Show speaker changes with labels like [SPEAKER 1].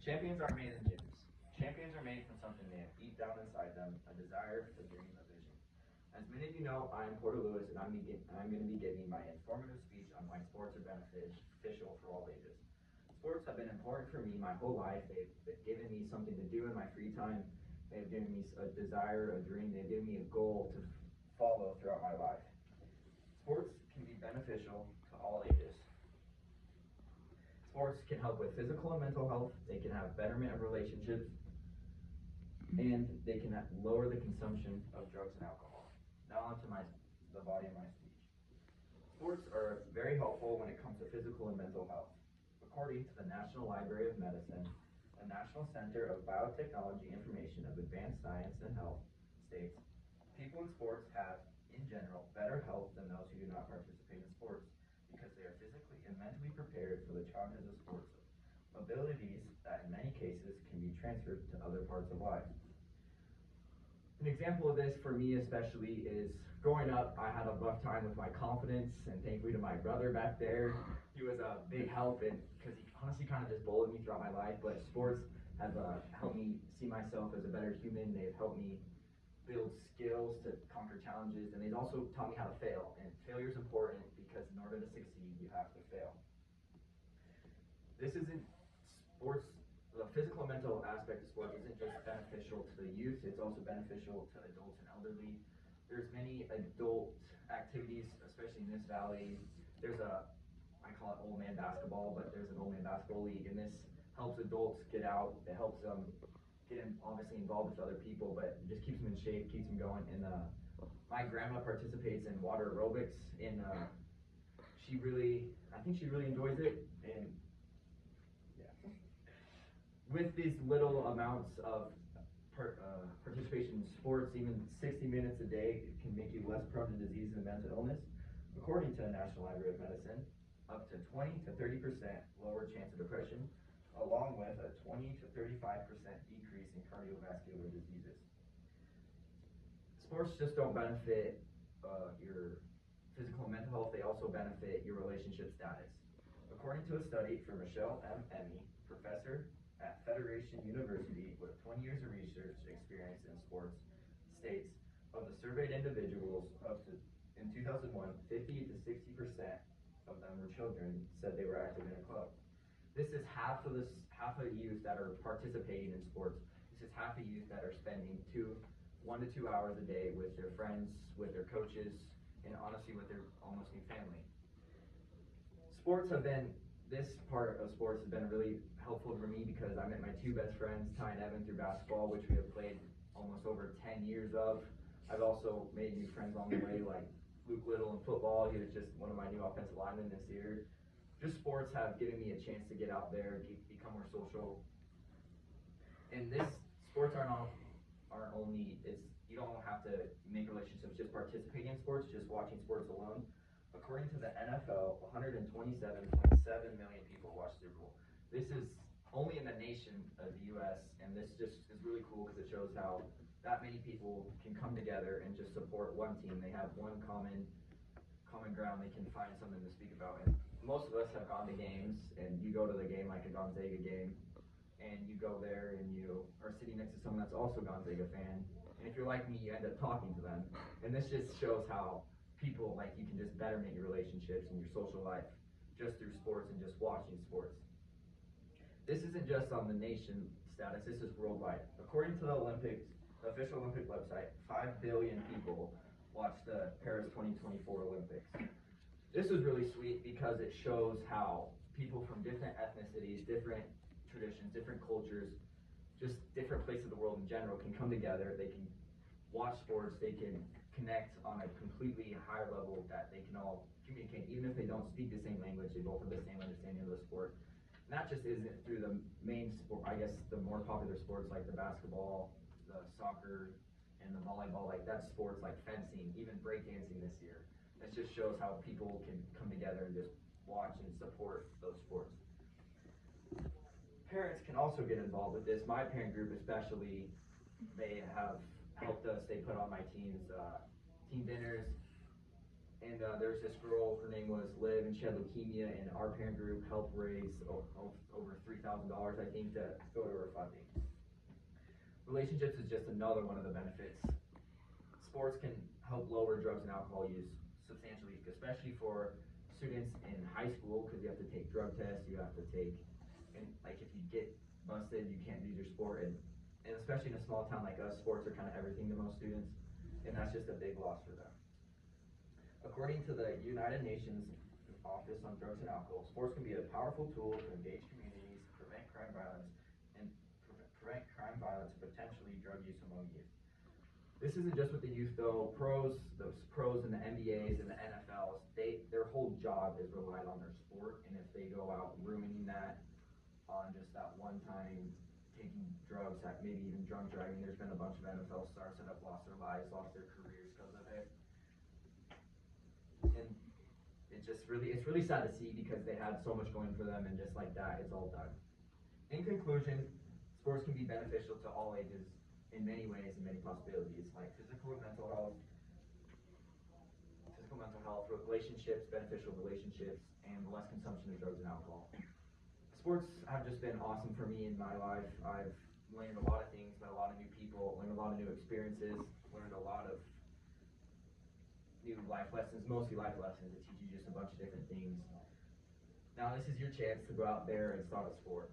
[SPEAKER 1] Champions aren't made in gyms. Champions are made from something they have deep down inside them, a desire, a dream, a vision. As many of you know, I am Porter Lewis, and I'm going to be giving my informative speech on why sports are beneficial for all ages. Sports have been important for me my whole life. They've given me something to do in my free time. They've given me a desire, a dream. They've given me a goal to follow throughout my life. Sports can be beneficial to all ages. Sports can help with physical and mental health. They can have betterment of relationships, and they can lower the consumption of drugs and alcohol. Now on to the body of my speech. Sports are very helpful when it comes to physical and mental health. According to the National Library of Medicine, the National Center of Biotechnology Information of Advanced Science and Health states, people in sports have, in general, better health than those who do not participate in sports because they are physically and mentally prepared for the challenges of sports, abilities that in many cases can be transferred to other parts of life. An example of this for me especially is growing up, I had a rough time with my confidence, and thankfully to my brother back there, he was a big help, and because he honestly kind of just bullied me throughout my life, but sports have helped me see myself as a better human. They've helped me build skills to conquer challenges, and they've also taught me how to fail, and failure is important because in order to succeed, you have to fail. This isn't sports. The physical and mental aspect of sports isn't just beneficial to the youth, it's also beneficial to adults and elderly. There's many adult activities, especially in this valley. There's I call it old man basketball, but there's an old man basketball league, and this helps adults get out. It helps them get obviously involved with other people, but it just keeps them in shape, keeps them going. And my grandma participates in water aerobics, and I think she really enjoys it. And with these little amounts of participation in sports, even 60 minutes a day can make you less prone to disease and mental illness. According to the National Library of Medicine, up to 20 to 30% lower chance of depression, along with a 20 to 35% decrease in cardiovascular diseases. Sports just don't benefit your physical and mental health, they also benefit your relationship status. According to a study from Michelle M. Emmy, professor at Federation University with 20 years of research experience in sports, states of the surveyed individuals in 2001, 50 to 60% of them were children said they were active in a club. This is half of the youth that are participating in sports. This is half the youth that are spending 1 to 2 hours a day with their friends, with their coaches, and honestly with their almost new family. This part of sports has been really helpful for me because I met my two best friends, Ty and Evan, through basketball, which we have played almost over 10 years of. I've also made new friends along the way, like Luke Little in football. He was just one of my new offensive linemen this year. Just sports have given me a chance to get out there, become more social. And sports aren't only, you don't have to make relationships just participating in sports, just watching sports alone. According to the NFL, 127.7 million people watch Super Bowl. This is only in the nation of the U.S., and this just is really cool because it shows how that many people can come together and just support one team. They have one common ground. They can find something to speak about. And most of us have gone to games, and you go to the game like a Gonzaga game, and you go there and you are sitting next to someone that's also a Gonzaga fan. And if you're like me, you end up talking to them. And this just shows how people, like, you can just betterment your relationships and your social life just through sports and just watching sports. This isn't just on the nation status, this is worldwide. According to the Olympics, the official Olympic website, 5 billion people watched the Paris 2024 Olympics. This is really sweet because it shows how people from different ethnicities, different traditions, different cultures, just different places of the world in general can come together, they can watch sports, they can connect on a completely higher level that they can all communicate, even if they don't speak the same language, they both have the same understanding of the sport. And that just isn't through the main sport, I guess the more popular sports like the basketball, the soccer, and the volleyball, like that's sports like fencing, even breakdancing this year. It just shows how people can come together and just watch and support those sports. Parents can also get involved with this. My parent group especially, they have helped us. They put on my team's team dinners, And there's this girl, her name was Liv, and she had leukemia, and our parent group helped raise over $3,000, I think, to go to her funding. Relationships is just another one of the benefits. Sports can help lower drugs and alcohol use substantially, especially for students in high school, because you have to take drug tests, you have to take, and like if you get busted, you can't do your sport, and especially in a small town like us, sports are kind of everything to most students, and that's just a big loss for them. According to the United Nations Office on Drugs and Alcohol, sports can be a powerful tool to engage communities, prevent crime violence, and potentially drug use among youth. This isn't just with the youth though. Those pros in the NBAs and the NFLs, their whole job is relied on their sport, and if they go out ruining that on just that one time taking drugs, maybe even drunk driving, there's been a bunch of NFL stars that have lost their lives, lost their careers because of it. And it's really sad to see because they had so much going for them, and just like that, it's all done. In conclusion, sports can be beneficial to all ages in many ways and many possibilities, like physical and mental health, relationships, beneficial relationships, and less consumption of drugs and alcohol. Sports have just been awesome for me in my life. I've learned a lot of things, met a lot of new people, learned a lot of new experiences, learned a lot of new life lessons, mostly life lessons. It teaches you just a bunch of different things. Now this is your chance to go out there and start a sport.